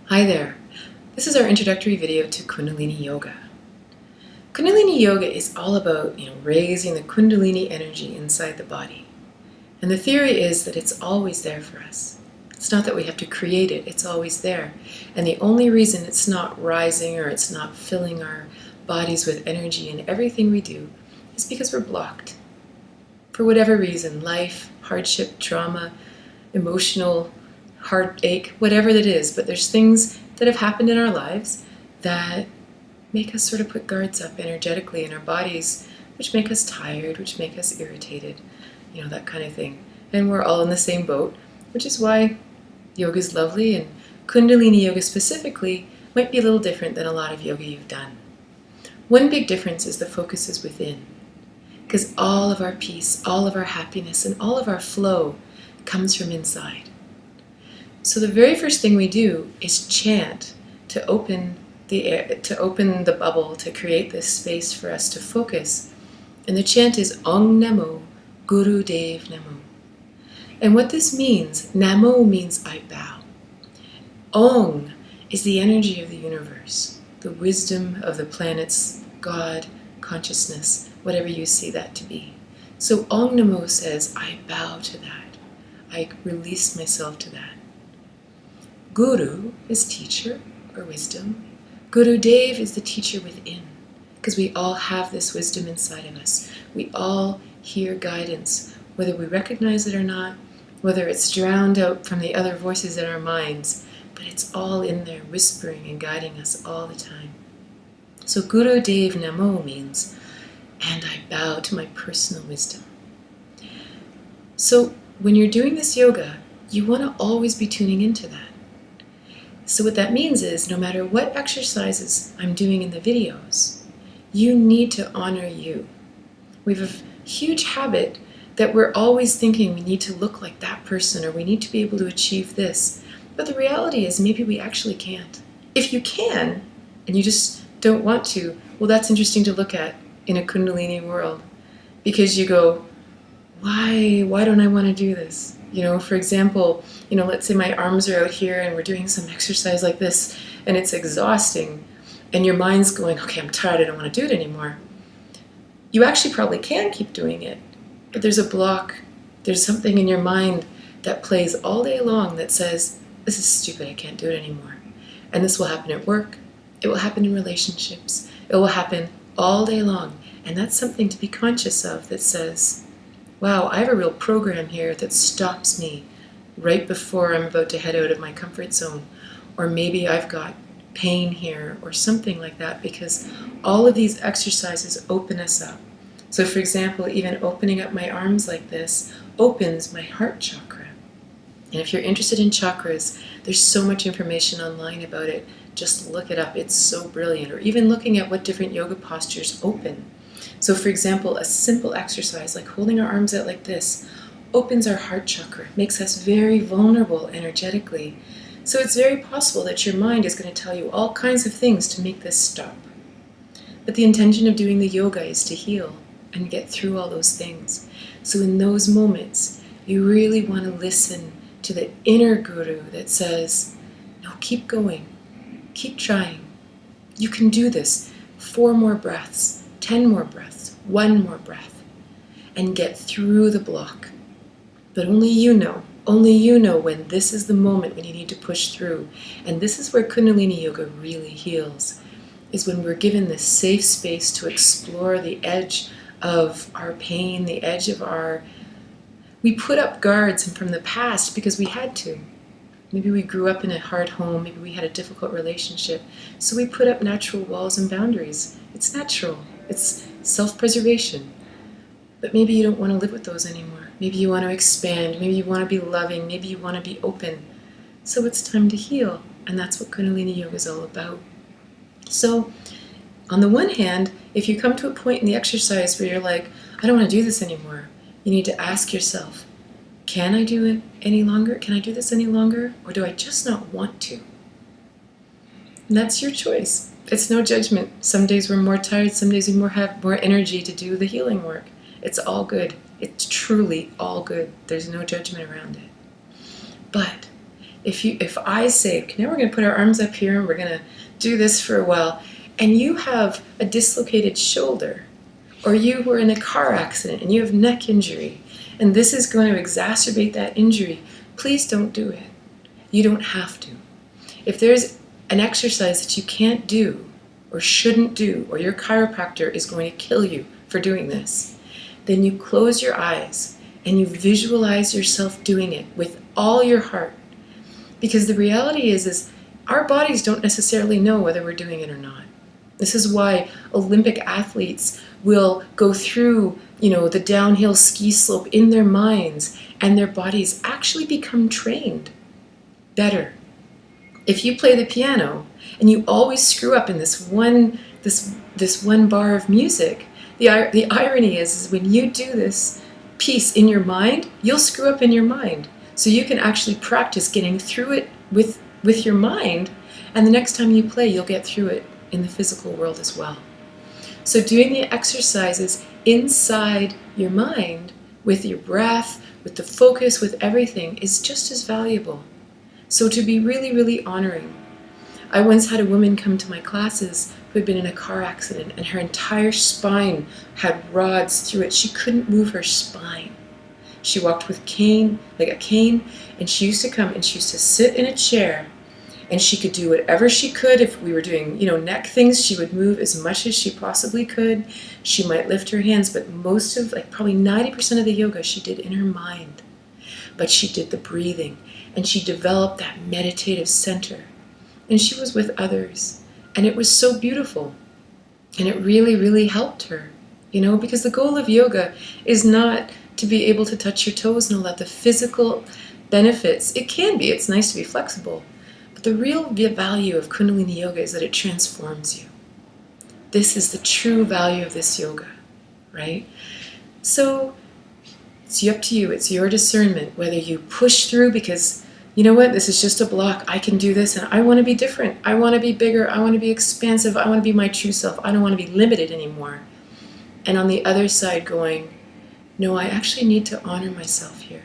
Hi there. This is our introductory video to Kundalini Yoga. Kundalini Yoga is all about, raising the Kundalini energy inside the body. And the theory is that it's always there for us. It's not that we have to create it, it's always there. And the only reason it's not rising or it's not filling our bodies with energy in everything we do is because we're blocked. For whatever reason, life, hardship, trauma, emotional heartache, whatever it is, but there's things that have happened in our lives that make us sort of put guards up energetically in our bodies, which make us tired, which make us irritated, that kind of thing. And we're all in the same boat, which is why yoga is lovely, and Kundalini yoga specifically might be a little different than a lot of yoga you've done. One big difference is the focus is within, because all of our peace, all of our happiness, and all of our flow comes from inside. So the very first thing we do is chant to open the air, to open the bubble, to create this space for us to focus. And the chant is Ong Namo Guru Dev Namo. And what this means, Namo means I bow. Ong is the energy of the universe, the wisdom of the planets, God, consciousness, whatever you see that to be. So Ong Namo says, I bow to that. I release myself to that. Guru is teacher or wisdom. Guru Dev is the teacher within, because we all have this wisdom inside of us. We all hear guidance, whether we recognize it or not, whether it's drowned out from the other voices in our minds, but it's all in there whispering and guiding us all the time. So Guru Dev Namo means, and I bow to my personal wisdom. So when you're doing this yoga, you want to always be tuning into that. So what that means is, no matter what exercises I'm doing in the videos, you need to honor you. We have a huge habit that we're always thinking we need to look like that person, or we need to be able to achieve this. But the reality is maybe we actually can't. If you can, and you just don't want to, well, that's interesting to look at in a Kundalini world. Because you go, why don't I want to do this? For example, let's say my arms are out here and we're doing some exercise like this and it's exhausting and your mind's going, okay, I'm tired, I don't want to do it anymore. You actually probably can keep doing it, but there's a block. There's something in your mind that plays all day long that says, this is stupid, I can't do it anymore. And this will happen at work. It will happen in relationships. It will happen all day long. And that's something to be conscious of that says, wow, I have a real program here that stops me right before I'm about to head out of my comfort zone. Or maybe I've got pain here or something like that, because all of these exercises open us up. So for example, even opening up my arms like this opens my heart chakra. And if you're interested in chakras, there's so much information online about it. Just look it up, it's so brilliant. Or even looking at what different yoga postures open. So for example, a simple exercise like holding our arms out like this opens our heart chakra, makes us very vulnerable energetically. So it's very possible that your mind is going to tell you all kinds of things to make this stop. But the intention of doing the yoga is to heal and get through all those things. So in those moments, you really want to listen to the inner guru that says, no, keep going, keep trying. You can do this. 4 more breaths. 10 more breaths, 1 more breath, and get through the block. But only you know when this is the moment when you need to push through. And this is where Kundalini Yoga really heals, is when we're given this safe space to explore the edge of our pain, the edge of we put up guards from the past because we had to. Maybe we grew up in a hard home, maybe we had a difficult relationship, so we put up natural walls and boundaries. It's natural. It's self-preservation. But maybe you don't want to live with those anymore. Maybe you want to expand. Maybe you want to be loving. Maybe you want to be open. So it's time to heal. And that's what Kundalini Yoga is all about. So on the one hand, if you come to a point in the exercise where you're like, I don't want to do this anymore, you need to ask yourself, can I do it any longer? Can I do this any longer? Or do I just not want to? And that's your choice. It's no judgment. Some days we're more tired, some days we have more energy to do the healing work. It's all good. It's truly all good. There's no judgment around it. But if I say, okay, now we're going to put our arms up here and we're going to do this for a while, and you have a dislocated shoulder, or you were in a car accident and you have neck injury, and this is going to exacerbate that injury, please don't do it. You don't have to. If there's an exercise that you can't do or shouldn't do, or your chiropractor is going to kill you for doing this, then you close your eyes and you visualize yourself doing it with all your heart. Because the reality is our bodies don't necessarily know whether we're doing it or not. This is why Olympic athletes will go through, the downhill ski slope in their minds, and their bodies actually become trained better. If you play the piano and you always screw up in this one bar of music, the irony is when you do this piece in your mind, you'll screw up in your mind. So you can actually practice getting through it with your mind, and the next time you play, you'll get through it in the physical world as well. So doing the exercises inside your mind, with your breath, with the focus, with everything, is just as valuable. So to be really, really honoring. I once had a woman come to my classes who had been in a car accident, and her entire spine had rods through it. She couldn't move her spine. She walked with a cane, and she used to come and she used to sit in a chair, and she could do whatever she could. If we were doing, neck things, she would move as much as she possibly could. She might lift her hands, but most of, probably 90% of the yoga she did in her mind. But she did the breathing, and she developed that meditative center. And she was with others, and it was so beautiful. And it really, really helped her, because the goal of yoga is not to be able to touch your toes and all that. The physical benefits, it can be, it's nice to be flexible. But the real value of Kundalini yoga is that it transforms you. This is the true value of this yoga, right? So it's up to you. It's your discernment whether you push through because, this is just a block. I can do this, and I want to be different. I want to be bigger. I want to be expansive. I want to be my true self. I don't want to be limited anymore. And on the other side going, no, I actually need to honor myself here.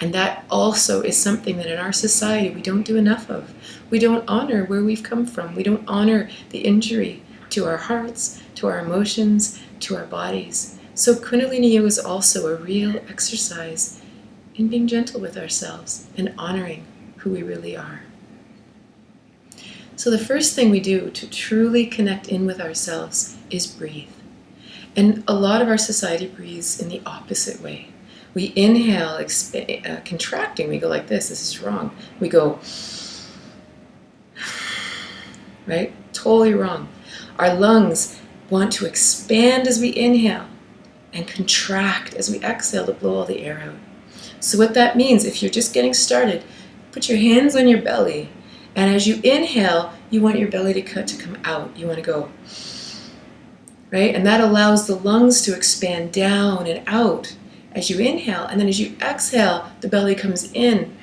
And that also is something that in our society we don't do enough of. We don't honor where we've come from. We don't honor the injury to our hearts, to our emotions, to our bodies. So Kundalini Yoga is also a real exercise in being gentle with ourselves and honoring who we really are. So the first thing we do to truly connect in with ourselves is breathe. And a lot of our society breathes in the opposite way. We inhale, contracting, we go like this. This is wrong. We go, right? Totally wrong. Our lungs want to expand as we inhale and contract as we exhale to blow all the air out. So what that means, if you're just getting started, put your hands on your belly, and as you inhale, you want your belly to come out. You want to go, right? And that allows the lungs to expand down and out as you inhale, and then as you exhale, the belly comes in.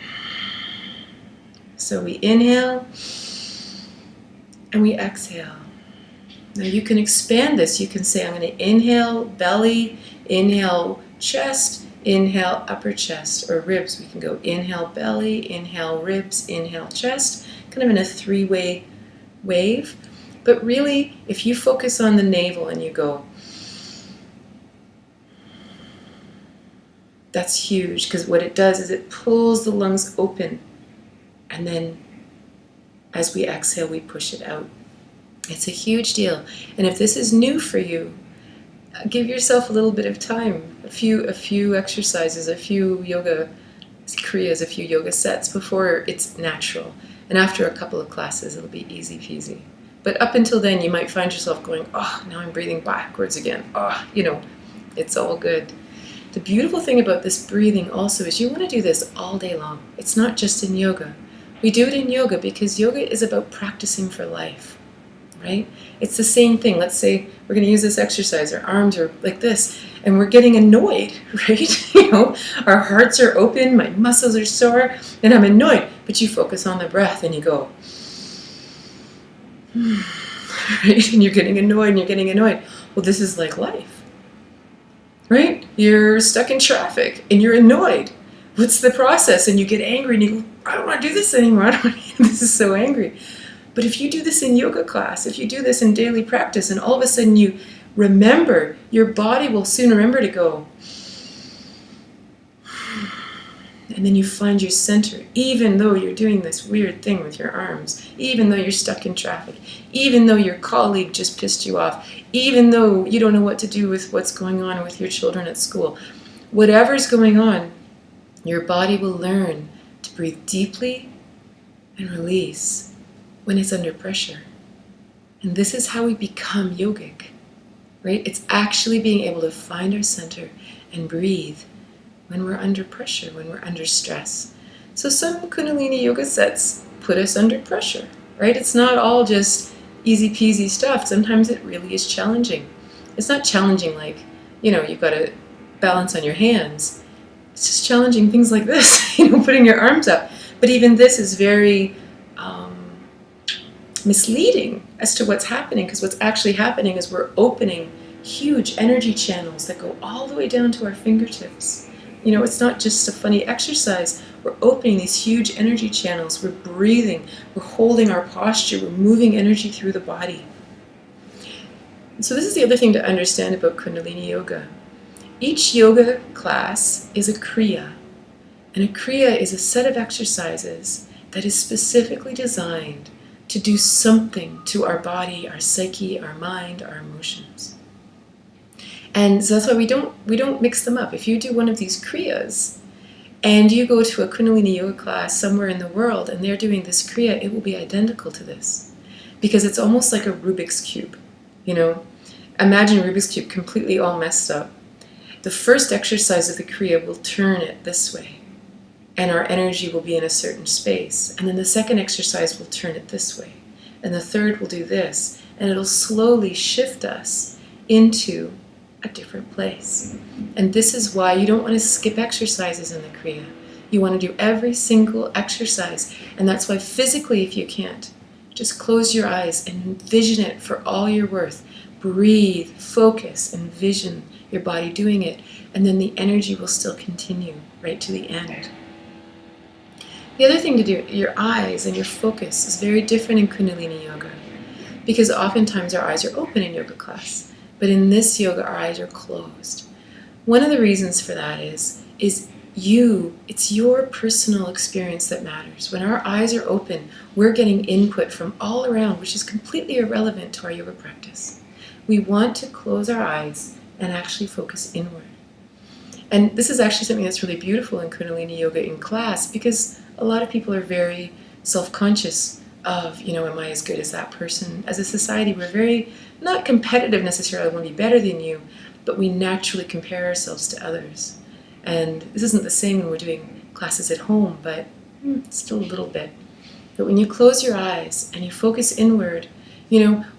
So we inhale, and we exhale. Now you can expand this. You can say, I'm going to inhale belly, inhale chest, inhale upper chest, or ribs. We can go inhale belly, inhale ribs, inhale chest, kind of in a three-way wave. But really, if you focus on the navel and you go, that's huge, because what it does is it pulls the lungs open, and then as we exhale, we push it out. It's a huge deal. And if this is new for you, give yourself a little bit of time, a few exercises, a few yoga kriyas, a few yoga sets before it's natural. And after a couple of classes, it'll be easy peasy. But up until then, you might find yourself going, oh, now I'm breathing backwards again. Oh, it's all good. The beautiful thing about this breathing also is you want to do this all day long. It's not just in yoga. We do it in yoga because yoga is about practicing for life, right? It's the same thing. Let's say we're going to use this exercise. Our arms are like this, and we're getting annoyed, right? Our hearts are open, my muscles are sore, and I'm annoyed. But you focus on the breath, and you go, right? And you're getting annoyed, and you're getting annoyed. Well, this is like life, right? You're stuck in traffic, and you're annoyed. What's the process? And you get angry, and you go, I don't want to do this anymore. I don't want to, this is so angry. But if you do this in yoga class, if you do this in daily practice, and all of a sudden you remember, your body will soon remember to go. And then you find your center, even though you're doing this weird thing with your arms, even though you're stuck in traffic, even though your colleague just pissed you off, even though you don't know what to do with what's going on with your children at school. Whatever's going on, your body will learn to breathe deeply and release when it's under pressure. And this is how we become yogic, right? It's actually being able to find our center and breathe when we're under pressure, when we're under stress. So some Kundalini yoga sets put us under pressure, right? It's not all just easy peasy stuff. Sometimes it really is challenging. It's not challenging like, you've got to balance on your hands. It's just challenging things like this, putting your arms up. But even this is very misleading as to what's happening, because what's actually happening is we're opening huge energy channels that go all the way down to our fingertips. It's not just a funny exercise. We're opening these huge energy channels. We're breathing. We're holding our posture. We're moving energy through the body. And so this is the other thing to understand about Kundalini Yoga. Each yoga class is a kriya. And a kriya is a set of exercises that is specifically designed to do something to our body, our psyche, our mind, our emotions. And so that's why we don't mix them up. If you do one of these kriyas and you go to a Kundalini yoga class somewhere in the world and they're doing this kriya, it will be identical to this. Because it's almost like a Rubik's Cube. Imagine a Rubik's Cube completely all messed up. The first exercise of the kriya will turn it this way, and our energy will be in a certain space. And then the second exercise will turn it this way. And the third will do this. And it'll slowly shift us into a different place. And this is why you don't want to skip exercises in the kriya. You want to do every single exercise. And that's why physically, if you can't, just close your eyes and envision it for all you're worth. Breathe, focus, envision your body doing it. And then the energy will still continue right to the end. The other thing to do, your eyes and your focus is very different in Kundalini Yoga, because oftentimes our eyes are open in yoga class, but in this yoga our eyes are closed. One of the reasons for that is it's your personal experience that matters. When our eyes are open, we're getting input from all around, which is completely irrelevant to our yoga practice. We want to close our eyes and actually focus inward. And this is actually something that's really beautiful in Kundalini Yoga in class, because a lot of people are very self-conscious of, am I as good as that person? As a society, we're very, not competitive necessarily, I want to be better than you, but we naturally compare ourselves to others. And this isn't the same when we're doing classes at home, but still a little bit. But when you close your eyes and you focus inward,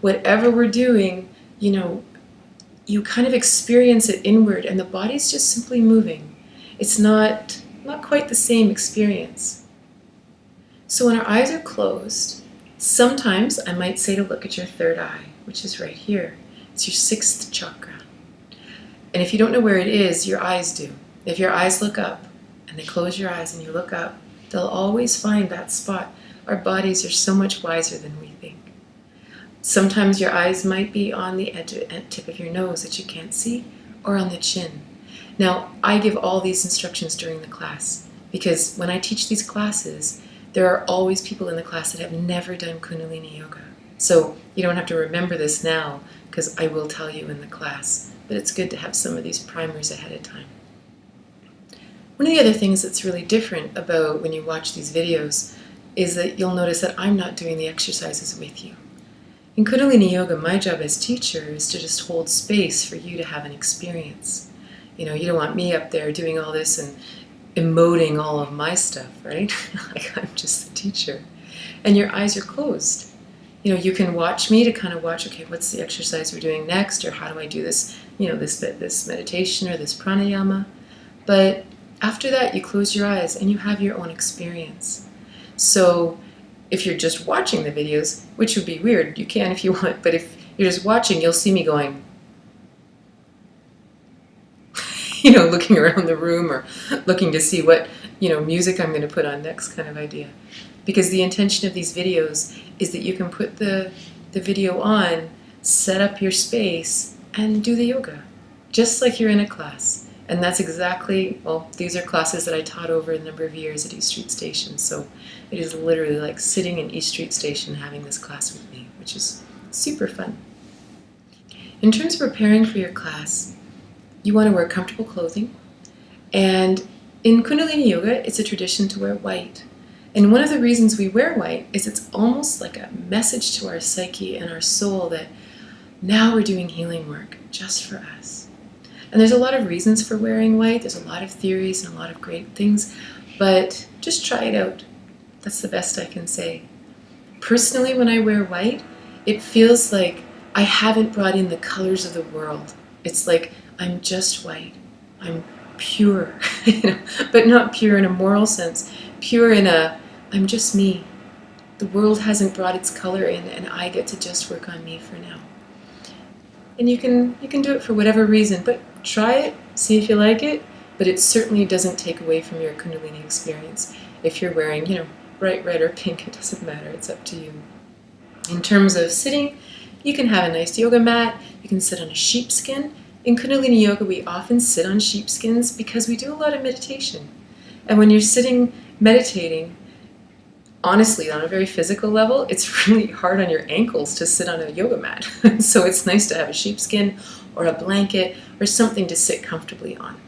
whatever we're doing, you kind of experience it inward, and the body's just simply moving. It's not quite the same experience. So when our eyes are closed, sometimes I might say to look at your third eye, which is right here. It's your sixth chakra. And if you don't know where it is, your eyes do. If your eyes look up, and they close your eyes and you look up, they'll always find that spot. Our bodies are so much wiser than we think. Sometimes your eyes might be on the tip of your nose that you can't see, or on the chin. Now, I give all these instructions during the class, because when I teach these classes, there are always people in the class that have never done Kundalini Yoga. So you don't have to remember this now, because I will tell you in the class, but it's good to have some of these primers ahead of time. One of the other things that's really different about when you watch these videos is that you'll notice that I'm not doing the exercises with you. In Kundalini Yoga, my job as teacher is to just hold space for you to have an experience. You don't want me up there doing all this and emoting all of my stuff, right? Like I'm just the teacher. And your eyes are closed. You can watch me to kind of watch, okay, what's the exercise we're doing next, or how do I do this, this meditation or this pranayama. But after that, you close your eyes and you have your own experience. So if you're just watching the videos, which would be weird, you can if you want, but if you're just watching, you'll see me going, looking around the room or looking to see what music I'm going to put on next kind of idea. Because the intention of these videos is that you can put the video on, set up your space, and do the yoga, just like you're in a class. And that's exactly, these are classes that I taught over a number of years at East Street Station. So it is literally like sitting in East Street Station having this class with me, which is super fun. In terms of preparing for your class, you want to wear comfortable clothing. And in Kundalini Yoga, it's a tradition to wear white. And one of the reasons we wear white is it's almost like a message to our psyche and our soul that now we're doing healing work just for us. And there's a lot of reasons for wearing white. There's a lot of theories and a lot of great things, but just try it out. That's the best I can say. Personally, when I wear white, it feels like I haven't brought in the colors of the world. It's like I'm just white. I'm pure, but not pure in a moral sense. Pure in I'm just me. The world hasn't brought its color in, and I get to just work on me for now. And you can do it for whatever reason, but try it, see if you like it, but it certainly doesn't take away from your Kundalini experience. If you're wearing, bright red or pink, it doesn't matter, it's up to you. In terms of sitting, you can have a nice yoga mat, you can sit on a sheepskin. In Kundalini Yoga, we often sit on sheepskins because we do a lot of meditation. And when you're sitting meditating, honestly, on a very physical level, it's really hard on your ankles to sit on a yoga mat. So it's nice to have a sheepskin or a blanket or something to sit comfortably on.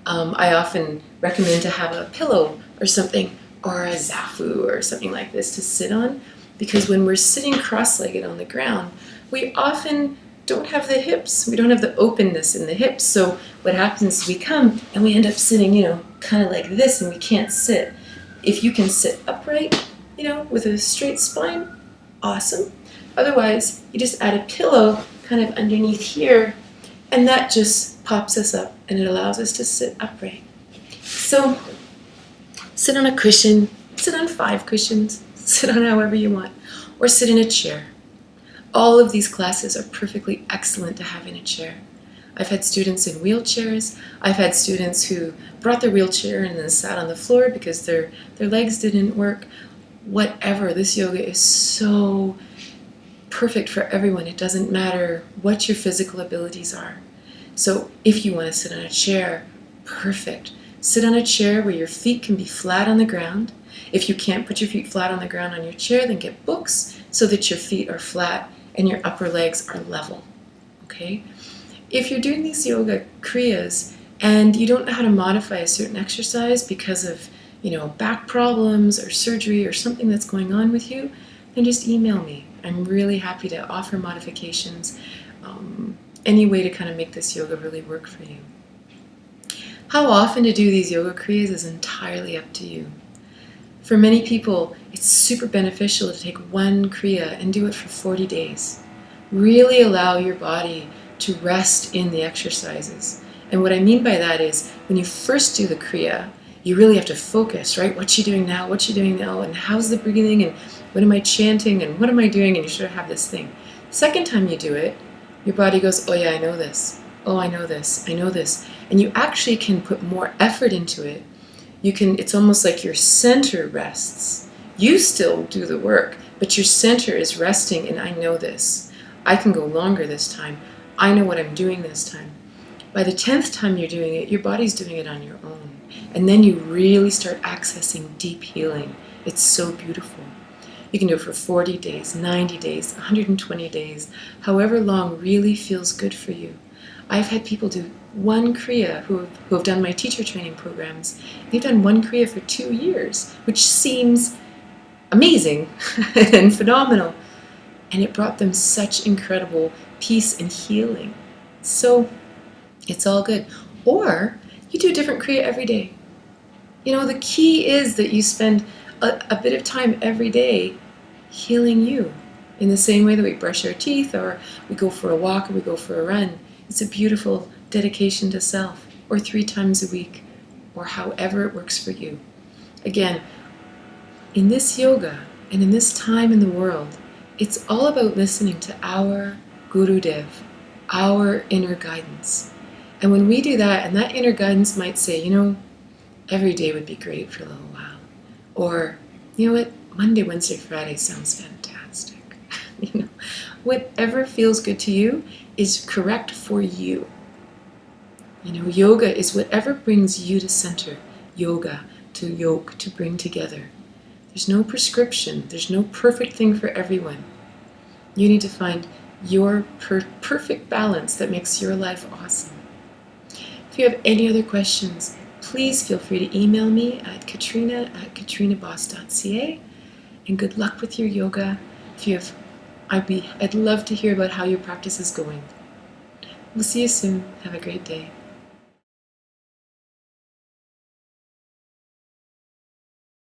I often recommend to have a pillow or something, or a zafu or something like this to sit on, because when we're sitting cross-legged on the ground, we often don't have the hips. We don't have the openness in the hips. So what happens is we come and we end up sitting, kind of like this, and we can't sit. If you can sit upright, with a straight spine, awesome. Otherwise, you just add a pillow kind of underneath here, and that just pops us up, and it allows us to sit upright. So sit on a cushion, sit on 5 cushions, sit on however you want, or sit in a chair. All of these classes are perfectly excellent to have in a chair. I've had students in wheelchairs. I've had students who brought their wheelchair and then sat on the floor because their legs didn't work. Whatever, this yoga is so perfect for everyone. It doesn't matter what your physical abilities are. So if you want to sit on a chair, perfect. Sit on a chair where your feet can be flat on the ground. If you can't put your feet flat on the ground on your chair, then get books so that your feet are flat and your upper legs are level. Okay? If you're doing these yoga kriyas and you don't know how to modify a certain exercise because of, back problems or surgery or something that's going on with you, then just email me. I'm really happy to offer modifications, any way to kind of make this yoga really work for you. How often to do these yoga kriyas is entirely up to you. For many people, it's super beneficial to take one kriya and do it for 40 days. Really allow your body to rest in the exercises. And what I mean by that is when you first do the kriya, you really have to focus, right? What's she doing now? What's she doing now? And how's the breathing? And what am I chanting? And what am I doing? And you sort of have this thing. Second time you do it, your body goes, oh yeah, I know this. Oh, I know this. I know this. And you actually can put more effort into it. It's almost like your center rests. You still do the work, but your center is resting, and I know this. I can go longer this time. I know what I'm doing this time. By the 10th time you're doing it, your body's doing it on your own. And then you really start accessing deep healing. It's so beautiful. You can do it for 40 days, 90 days, 120 days, however long really feels good for you. I've had people do one kriya who have done my teacher training programs. They've done one kriya for 2 years, which seems amazing and phenomenal. And it brought them such incredible peace and healing. So it's all good. Or you do a different kriya every day. The key is that you spend a bit of time every day healing you in the same way that we brush our teeth, or we go for a walk, or we go for a run. It's a beautiful dedication to self, or 3 times a week, or however it works for you. Again, in this yoga and in this time in the world, it's all about listening to our Gurudev, our inner guidance. And when we do that, and that inner guidance might say, every day would be great for a little while. Or, you know what, Monday, Wednesday, Friday sounds fantastic. Whatever feels good to you is correct for you. Yoga is whatever brings you to center. Yoga, to yoke, to bring together. There's no prescription. There's no perfect thing for everyone. You need to find your perfect balance that makes your life awesome. If you have any other questions, please feel free to email me at katrinaboss.ca, and good luck with your yoga. I'd love to hear about how your practice is going. We'll see you soon. Have a great day.